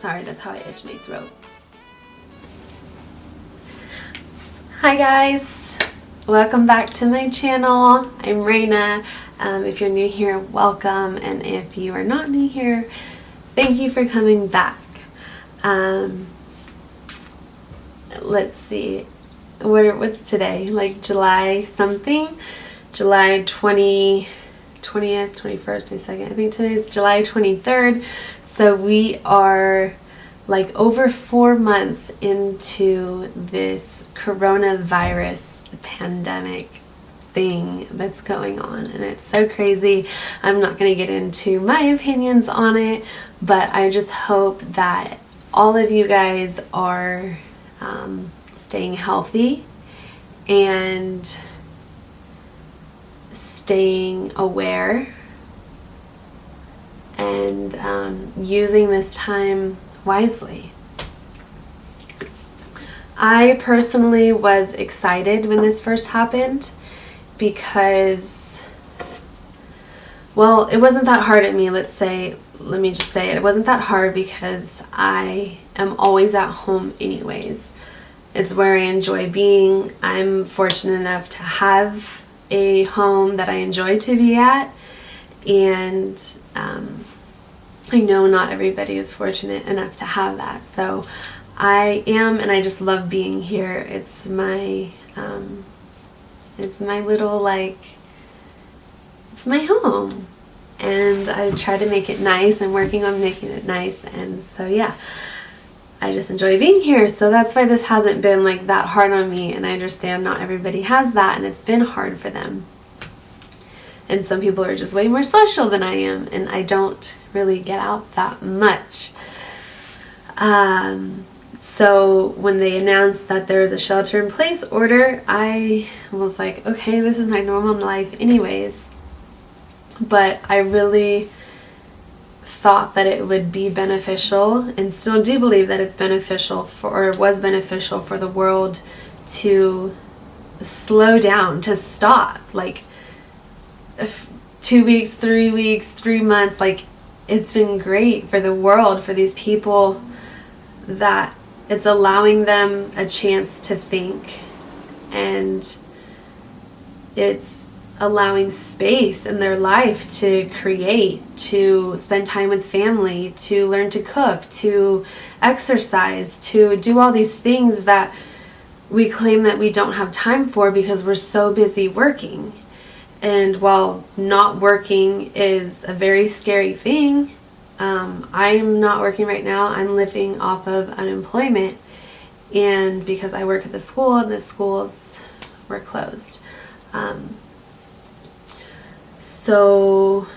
Sorry, that's how I itch my throat. Hi guys, welcome back to my channel. I'm Raina. If you're new here, welcome, and if you are not new here, thank you for coming back. Let's see, what's today? Like July something? July 20th, 21st, 22nd. I think today's July 23rd. So we are like over 4 months into this coronavirus pandemic thing that's going on, and it's so crazy. I'm not going to get into my opinions on it, but I just hope that all of you guys are staying healthy and staying aware and using this time wisely. I personally was excited when this first happened because, well, it wasn't that hard at me. Let me just say it wasn't that hard because I am always at home anyways. It's where I enjoy being. I'm fortunate enough to have a home that I enjoy to be at, and I know not everybody is fortunate enough to have that. So I am, and I just love being here. It's my little, like, it's my home, and I try to make it nice. I'm working on making it nice, and so yeah, I just enjoy being here. So that's why this hasn't been like that hard on me, and I understand not everybody has that, and it's been hard for them. And some people are just way more social than I am, and I don't really get out that much. So when they announced that there was a shelter-in-place order, I was like, okay, this is my normal life anyways. But I really thought that it would be beneficial, and still do believe that it's beneficial or was beneficial for the world to slow down, to stop. Like 2 weeks, 3 weeks, 3 months, like it's been great for the world, for these people, that it's allowing them a chance to think, and it's allowing space in their life to create, to spend time with family, to learn to cook, to exercise, to do all these things that we claim that we don't have time for because we're so busy working. And while not working is a very scary thing, I'm not working right now. I'm living off of unemployment, and because I work at the school, and the schools were closed. So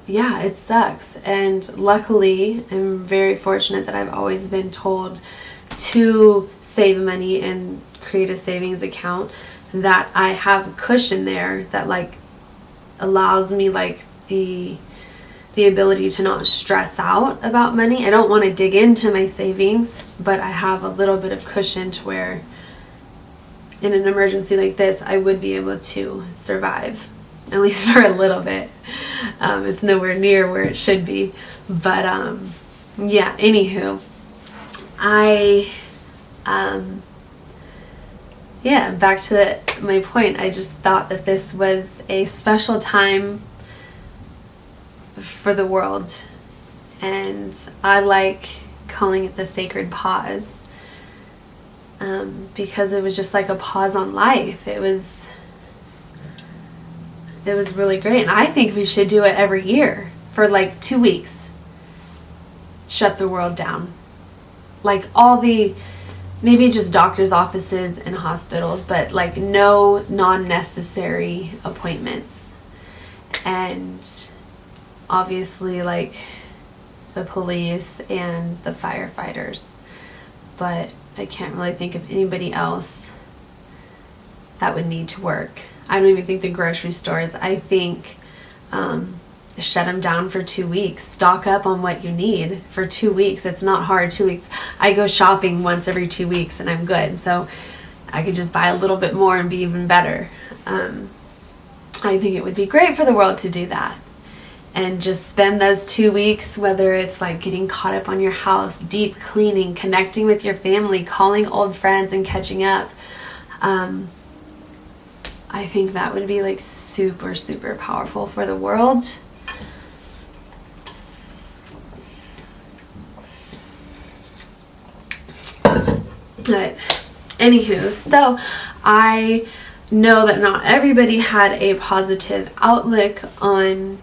yeah, it sucks. And luckily, I'm very fortunate that I've always been told to save money and create a savings account, that I have a cushion there that like allows me like the ability to not stress out about money. I don't want to dig into my savings, but I have a little bit of cushion to where in an emergency like this, I would be able to survive, at least for a little bit. It's nowhere near where it should be, but yeah, anywho, yeah, back to my point. I just thought that this was a special time for the world, and I like calling it the sacred pause, because it was just like a pause on life. It was really great, and I think we should do it every year for like 2 weeks. Shut the world down, like all the, maybe just doctors' offices and hospitals, but like no non-necessary appointments. And obviously like the police and the firefighters. But I can't really think of anybody else that would need to work. I don't even think the grocery stores. I think shut them down for 2 weeks. Stock up on what you need for 2 weeks. It's not hard. 2 weeks. I go shopping once every 2 weeks and I'm good. So I could just buy a little bit more and be even better. I think it would be great for the world to do that. and just spend those 2 weeks, whether it's like getting caught up on your house, deep cleaning, connecting with your family, calling old friends and catching up. I think that would be like super, super powerful for the world. But anywho, so I know that not everybody had a positive outlook on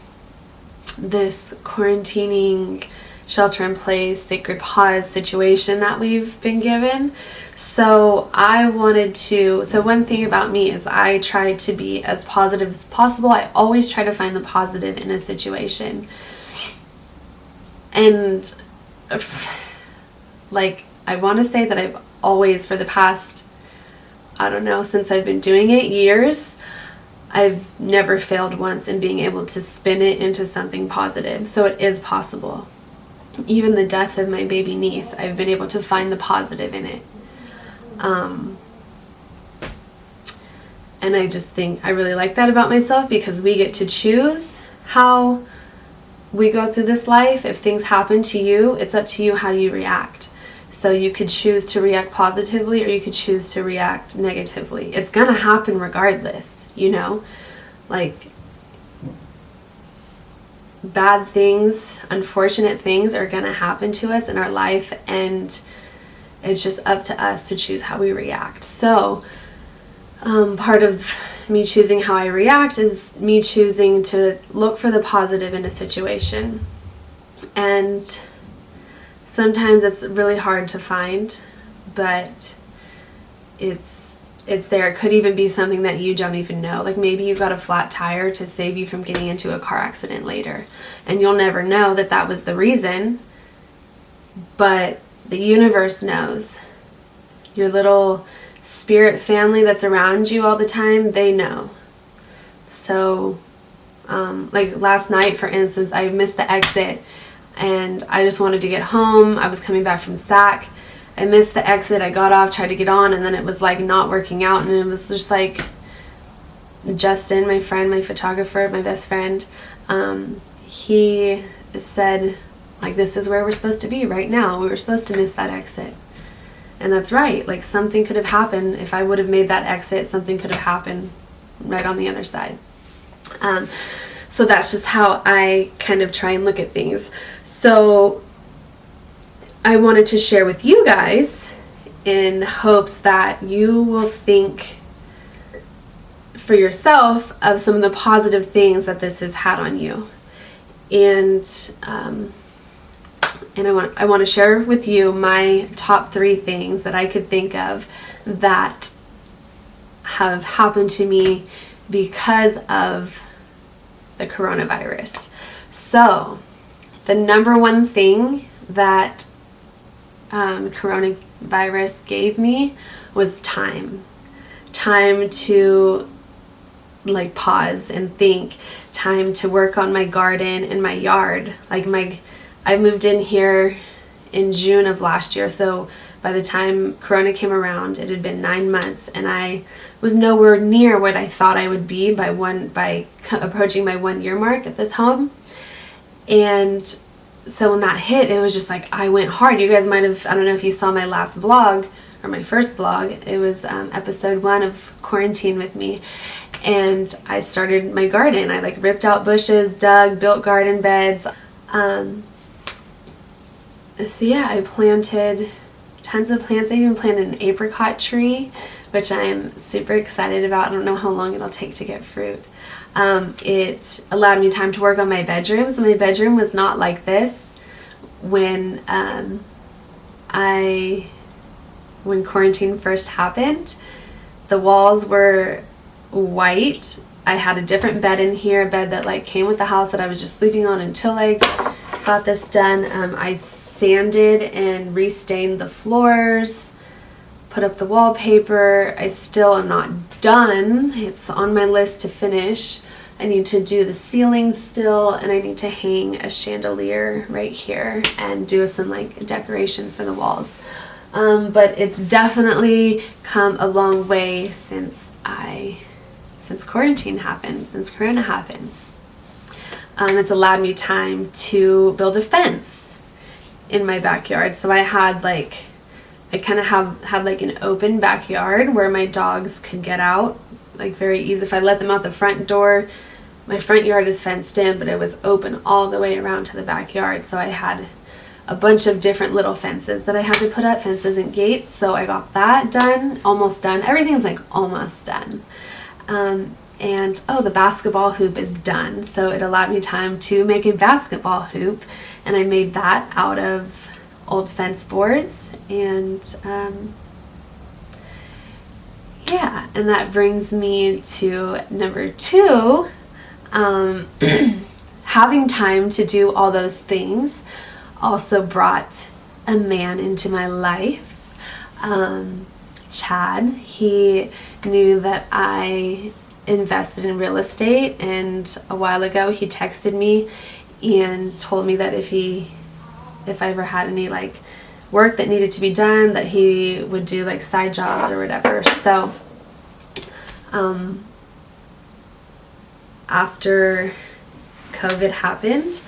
this quarantining, shelter in place, sacred pause situation that we've been given. So one thing about me is I try to be as positive as possible. I always try to find the positive in a situation. And like, I want to say that I've always, for the past, I don't know, since I've been doing it years, I've never failed once in being able to spin it into something positive. So it is possible. Even the death of my baby niece, I've been able to find the positive in it. And I just think I really like that about myself, because we get to choose how we go through this life. If things happen to you, it's up to you how you react. So you could choose to react positively, or you could choose to react negatively. It's gonna happen regardless, you know? Like, bad things, unfortunate things are gonna happen to us in our life, and it's just up to us to choose how we react. So part of me choosing how I react is me choosing to look for the positive in a situation. And sometimes it's really hard to find, but it's there. It could even be something that you don't even know. Like, maybe you got a flat tire to save you from getting into a car accident later, and you'll never know that that was the reason, but the universe knows. Your little spirit family that's around you all the time, they know. So like last night, for instance, I missed the exit and I just wanted to get home. I was coming back from SAC. I missed the exit. I got off, tried to get on, and then it was like not working out. And it was just like Justin, my friend, my photographer, my best friend, he said, like, this is where we're supposed to be right now. We were supposed to miss that exit. And that's right. Like, something could have happened. If I would have made that exit, something could have happened right on the other side. So that's just how I kind of try and look at things. So I wanted to share with you guys in hopes that you will think for yourself of some of the positive things that this has had on you. And I want to share with you my top 3 things that I could think of that have happened to me because of the coronavirus. So, the number one thing that coronavirus gave me was time. Time to like pause and think. Time to work on my garden and my yard. I moved in here in June of last year, so by the time Corona came around, it had been 9 months, and I was nowhere near what I thought I would be by approaching my 1-year mark at this home. And so when that hit, it was just like I went hard. You guys might have, I don't know if you saw my last vlog or my first vlog. It was episode 1 of Quarantine with me, and I started my garden. I like ripped out bushes, dug, built garden beds. So yeah, I planted tons of plants. I even planted an apricot tree, which I'm super excited about. I don't know how long it'll take to get fruit. It allowed me time to work on my bedroom. So my bedroom was not like this when quarantine first happened. The walls were white. I had a different bed in here, a bed that like came with the house that I was just sleeping on until I got this done. I sanded and restained the floors, put up the wallpaper. I still am not done. It's on my list to finish. I need to do the ceiling still, and I need to hang a chandelier right here and do some like decorations for the walls. But it's definitely come a long way since quarantine happened, since Corona happened. it's allowed me time to build a fence in my backyard. So I had like, I kind of had like an open backyard where my dogs could get out like very easy. If I let them out the front door, my front yard is fenced in, but it was open all the way around to the backyard. So I had a bunch of different little fences that I had to put up, fences and gates. So I got that done, almost done. Everything's like almost done. And oh, the basketball hoop is done. So it allowed me time to make a basketball hoop, and I made that out of old fence boards. And yeah, and that brings me to number 2. Having time to do all those things also brought a man into my life. Chad, he knew that I invested in real estate, and a while ago he texted me and told me that if I ever had any like work that needed to be done, that he would do like side jobs or whatever. So after COVID happened,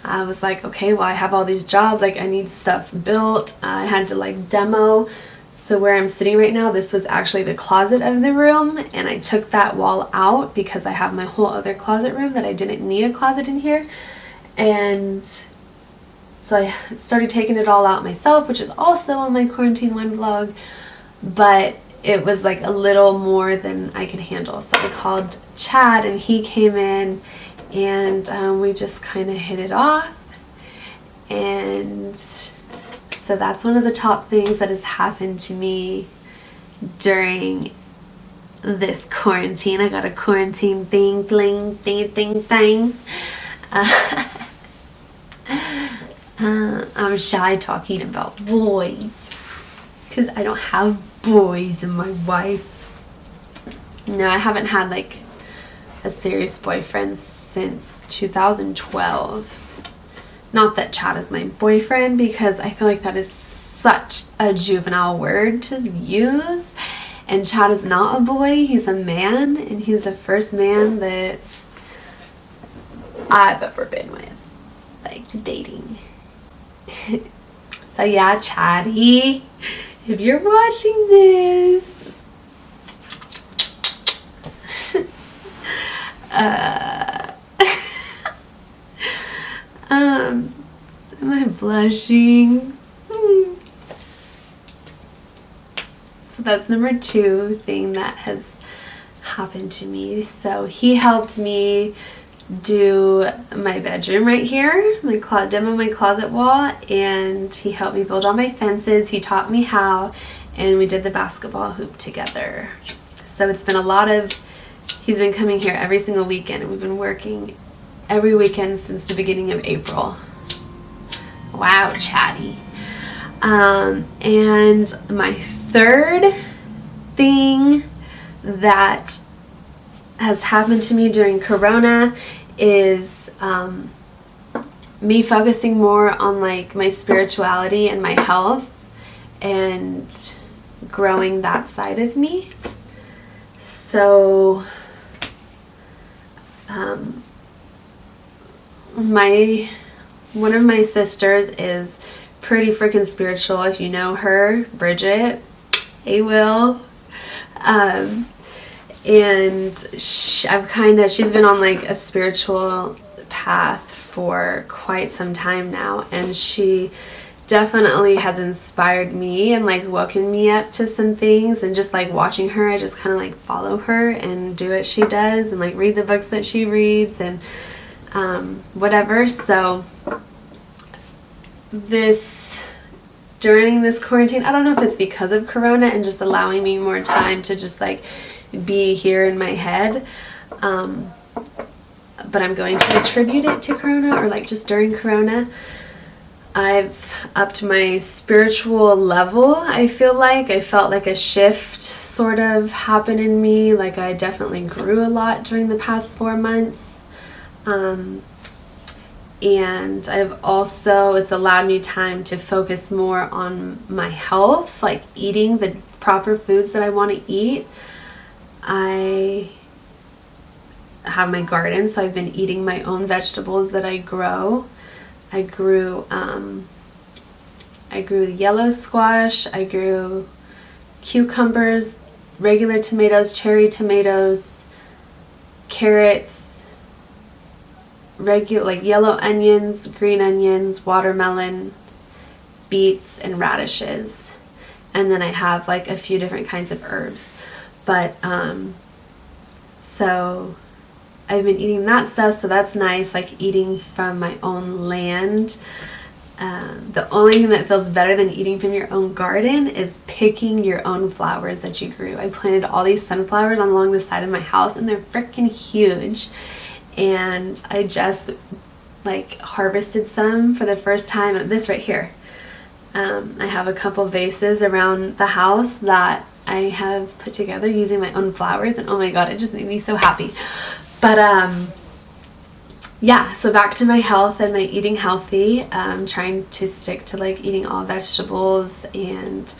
I was like, okay, well, I have all these jobs, like I need stuff built. I had to like demo. So where I'm sitting right now, this was actually the closet of the room, and I took that wall out because I have my whole other closet room that I didn't need a closet in here. And so I started taking it all out myself, which is also on my Quarantine One blog, but it was like a little more than I could handle. So I called Chad, and he came in, and we just kind of hit it off. And so that's one of the top things that has happened to me during this quarantine. I got a quarantine thing, bling, thing. I'm shy talking about boys because I don't have boys in my life. No, I haven't had like a serious boyfriend since 2012. Not that Chad is my boyfriend, because I feel like that is such a juvenile word to use. And Chad is not a boy, he's a man, and he's the first man that I've ever been with, like dating. So yeah, Chaddy, if you're watching this, am I blushing? So that's number 2 thing that has happened to me. So he helped me do my bedroom right here, demo my closet wall, and he helped me build all my fences. He taught me how, and we did the basketball hoop together. So it's been a lot of, he's been coming here every single weekend, and we've been working every weekend since the beginning of April. Wow, Chatty. And my 3rd thing that has happened to me during Corona is me focusing more on like my spirituality and my health and growing that side of me. So one of my sisters is pretty freaking spiritual. If you know her, Bridget. Hey, Will. And she's been on like a spiritual path for quite some time now, and she definitely has inspired me and like woken me up to some things. And just like watching her, I just kind of like follow her and do what she does and like read the books that she reads and whatever. So during this quarantine, I don't know if it's because of Corona and just allowing me more time to just like be here in my head, but I'm going to attribute it to Corona, or like just during Corona. I've upped my spiritual level. I felt like a shift sort of happened in me. Like I definitely grew a lot during the past 4 months. And it's allowed me time to focus more on my health, like eating the proper foods that I want to eat. I have my garden, so I've been eating my own vegetables that I grow. I grew yellow squash, I grew cucumbers, regular tomatoes, cherry tomatoes, carrots, regular like yellow onions, green onions, watermelon, beets, and radishes. And then I have like a few different kinds of herbs. But so I've been eating that stuff, so that's nice, like eating from my own land. The only thing that feels better than eating from your own garden is picking your own flowers that you grew. I planted all these sunflowers along the side of my house, and they're freaking huge. And I just like harvested some for the first time. This right here. I have a couple vases around the house that I have put together using my own flowers, and oh my god, it just made me so happy. But yeah, so back to my health and my eating healthy. Trying to stick to like eating all vegetables, and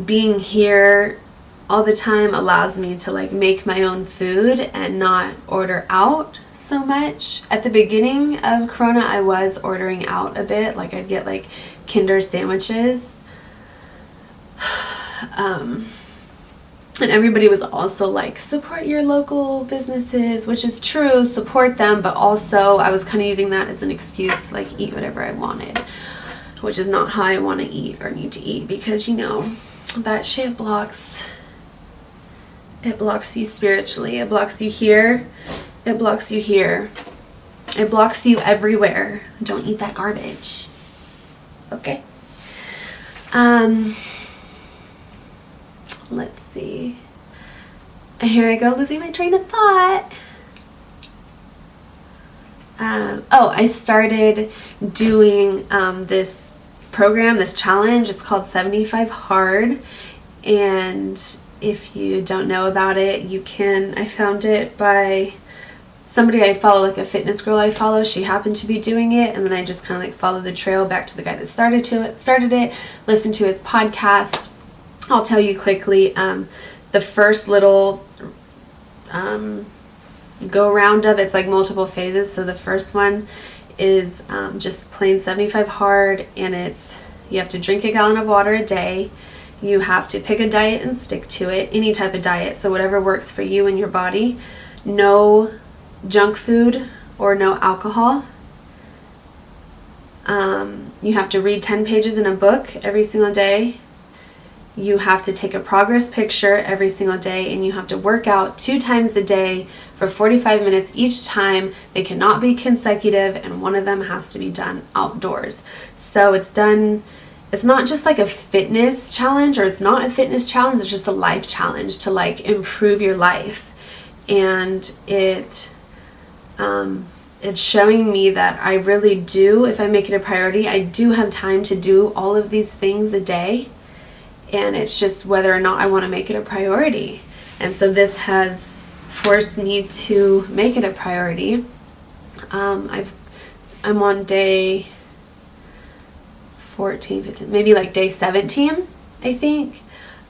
being here all the time allows me to like make my own food and not order out so much. At the beginning of Corona, I was ordering out a bit. Like I'd get like Kinder sandwiches. And everybody was also like, support your local businesses, which is true, support them, but also I was kind of using that as an excuse to like eat whatever I wanted, which is not how I want to eat or need to eat, because you know, that shit blocks you spiritually. It blocks you here, it blocks you here, it blocks you everywhere. Don't eat that garbage. Okay. Let's see. Here I go, losing my train of thought. I started doing this program, this challenge. It's called 75 Hard. And if you don't know about it, you can. I found it by somebody I follow, like a fitness girl I follow. She happened to be doing it, and then I just kind of like followed the trail back to the guy that started it, listened to his podcast. I'll tell you quickly, the first little go round of it's like multiple phases. So the first one is just plain 75 hard, and it's you have to drink a gallon of water a day. You have to pick a diet and stick to it, any type of diet, so whatever works for you and your body. No junk food or no alcohol. You have to read 10 pages in a book every single day. You have to take a progress picture every single day, and you have to work out 2 times a day for 45 minutes each time. They cannot be consecutive, and one of them has to be done outdoors. So it's not just like a fitness challenge, or it's not a fitness challenge, it's just a life challenge to like improve your life. And it's showing me that I really do, if I make it a priority, I do have time to do all of these things a day. And it's just whether or not I want to make it a priority. And so this has forced me to make it a priority. I'm on day 14, 15, maybe like day 17, I think.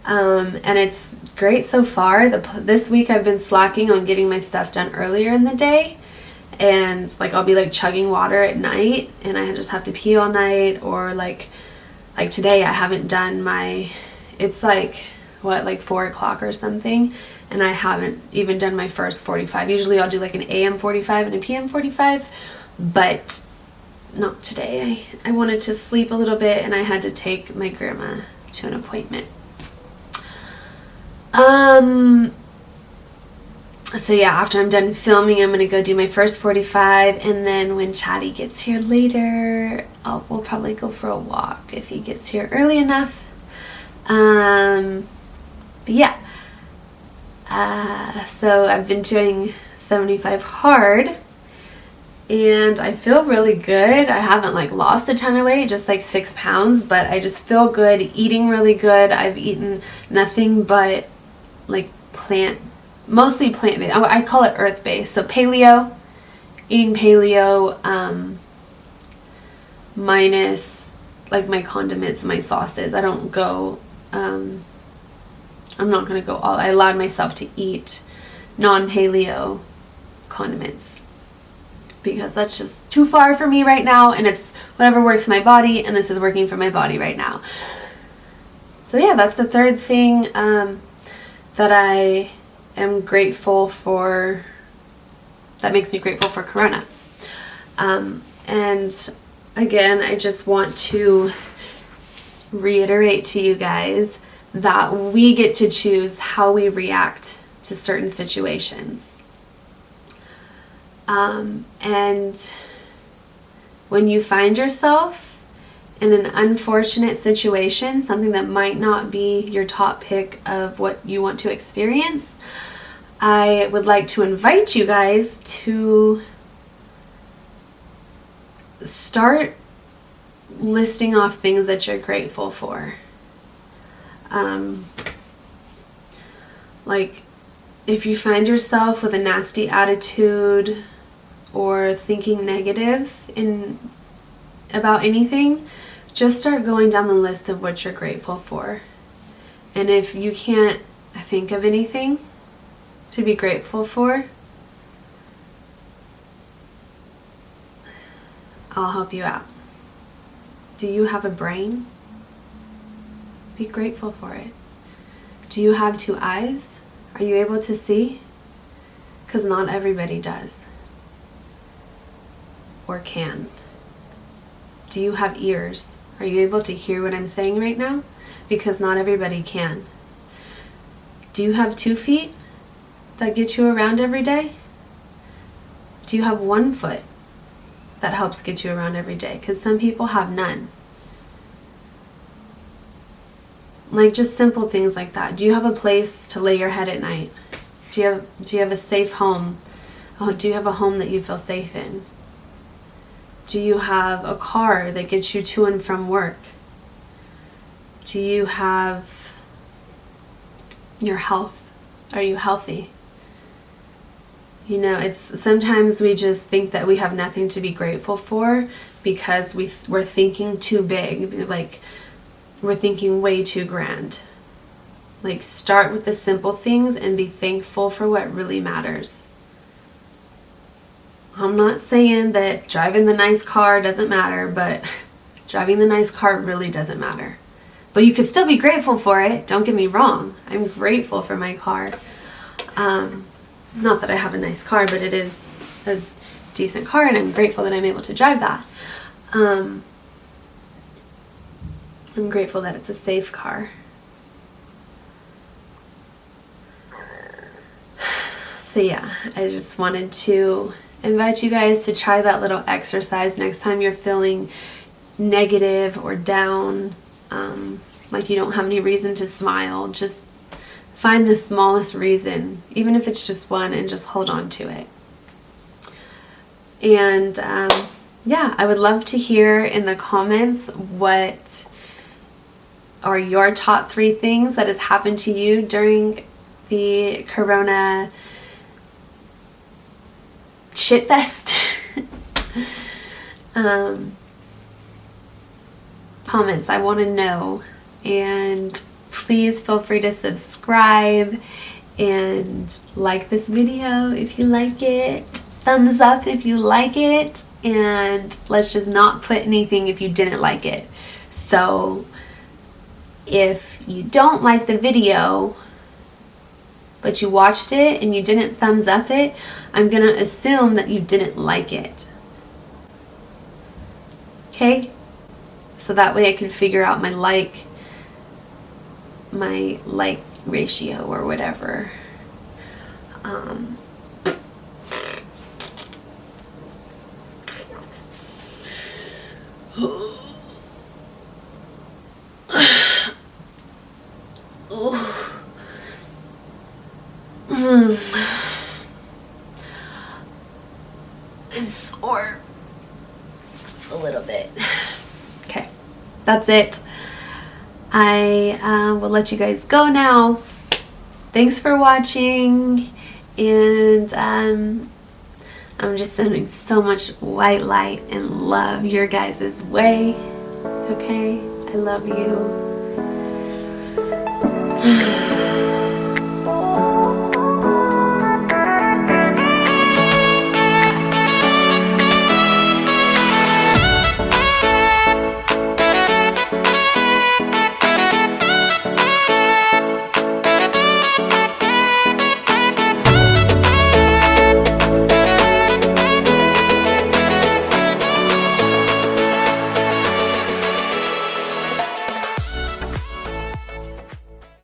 And it's great so far. This week I've been slacking on getting my stuff done earlier in the day. And like I'll be like chugging water at night, and I just have to pee all night, or like today I haven't done it's like 4 o'clock or something, and I haven't even done my first 45. Usually I'll do like an AM 45 and a PM 45, but not today. I wanted to sleep a little bit, and I had to take my grandma to an appointment. So yeah, after I'm done filming, I'm gonna go do my first 45, and then when Chatty gets here later, we'll probably go for a walk if he gets here early enough. But yeah, so I've been doing 75 hard, and I feel really good. I haven't like lost a ton of weight, just like 6 pounds, but I just feel good, eating really good. I've eaten nothing but like mostly plant-based. I call it earth-based. So paleo, eating paleo, minus like my condiments and my sauces. I don't go, I'm not going to go all, I allowed myself to eat non-paleo condiments, because that's just too far for me right now, and it's whatever works for my body, and this is working for my body right now. So yeah, that's the third thing that I am grateful for, that makes me grateful for Corona. And again, I just want to reiterate to you guys that we get to choose how we react to certain situations. And when you find yourself in an unfortunate situation, something that might not be your top pick of what you want to experience, I would like to invite you guys to start listing off things that you're grateful for. Like, if you find yourself with a nasty attitude or thinking negative about anything, just start going down the list of what you're grateful for. And if you can't think of anything to be grateful for, I'll help you out. Do you have a brain? Be grateful for it. Do you have 2 eyes? Are you able to see? Because not everybody does or can. Do you have ears? Are you able to hear what I'm saying right now? Because not everybody can. Do you have 2 feet that get you around every day? Do you have 1 foot that helps get you around every day? Because some people have none. Like, just simple things like that. Do you have a place to lay your head at night? Do you have a safe home? Oh, do you have a home that you feel safe in? Do you have a car that gets you to and from work? Do you have your health? Are you healthy? You know, it's sometimes we just think that we have nothing to be grateful for because we're thinking too big, like we're thinking way too grand. Like, start with the simple things and be thankful for what really matters. I'm not saying that driving the nice car doesn't matter, but driving the nice car really doesn't matter. But you can still be grateful for it. Don't get me wrong. I'm grateful for my car. Not that I have a nice car, but it is a decent car, and I'm grateful that I'm able to drive that. I'm grateful that it's a safe car. So yeah, I just wanted to invite you guys to try that little exercise next time you're feeling negative or down, like you don't have any reason to smile. Just find the smallest reason, even if it's just one, and just hold on to it. And yeah, I would love to hear in the comments what are your top 3 things that has happened to you during the Corona shitfest. Comments, I want to know. And please feel free to subscribe and like this video if you like it. Thumbs up if you like it. And let's just not put anything if you didn't like it. So if you don't like the video, but you watched it and you didn't thumbs up it, I'm gonna assume that you didn't like it. Okay? So that way I can figure out my like ratio or whatever. I'm sore a little bit. Okay, that's it. I will let you guys go now. Thanks for watching, and I'm just sending so much white light and love your guys' way. Okay, I love you.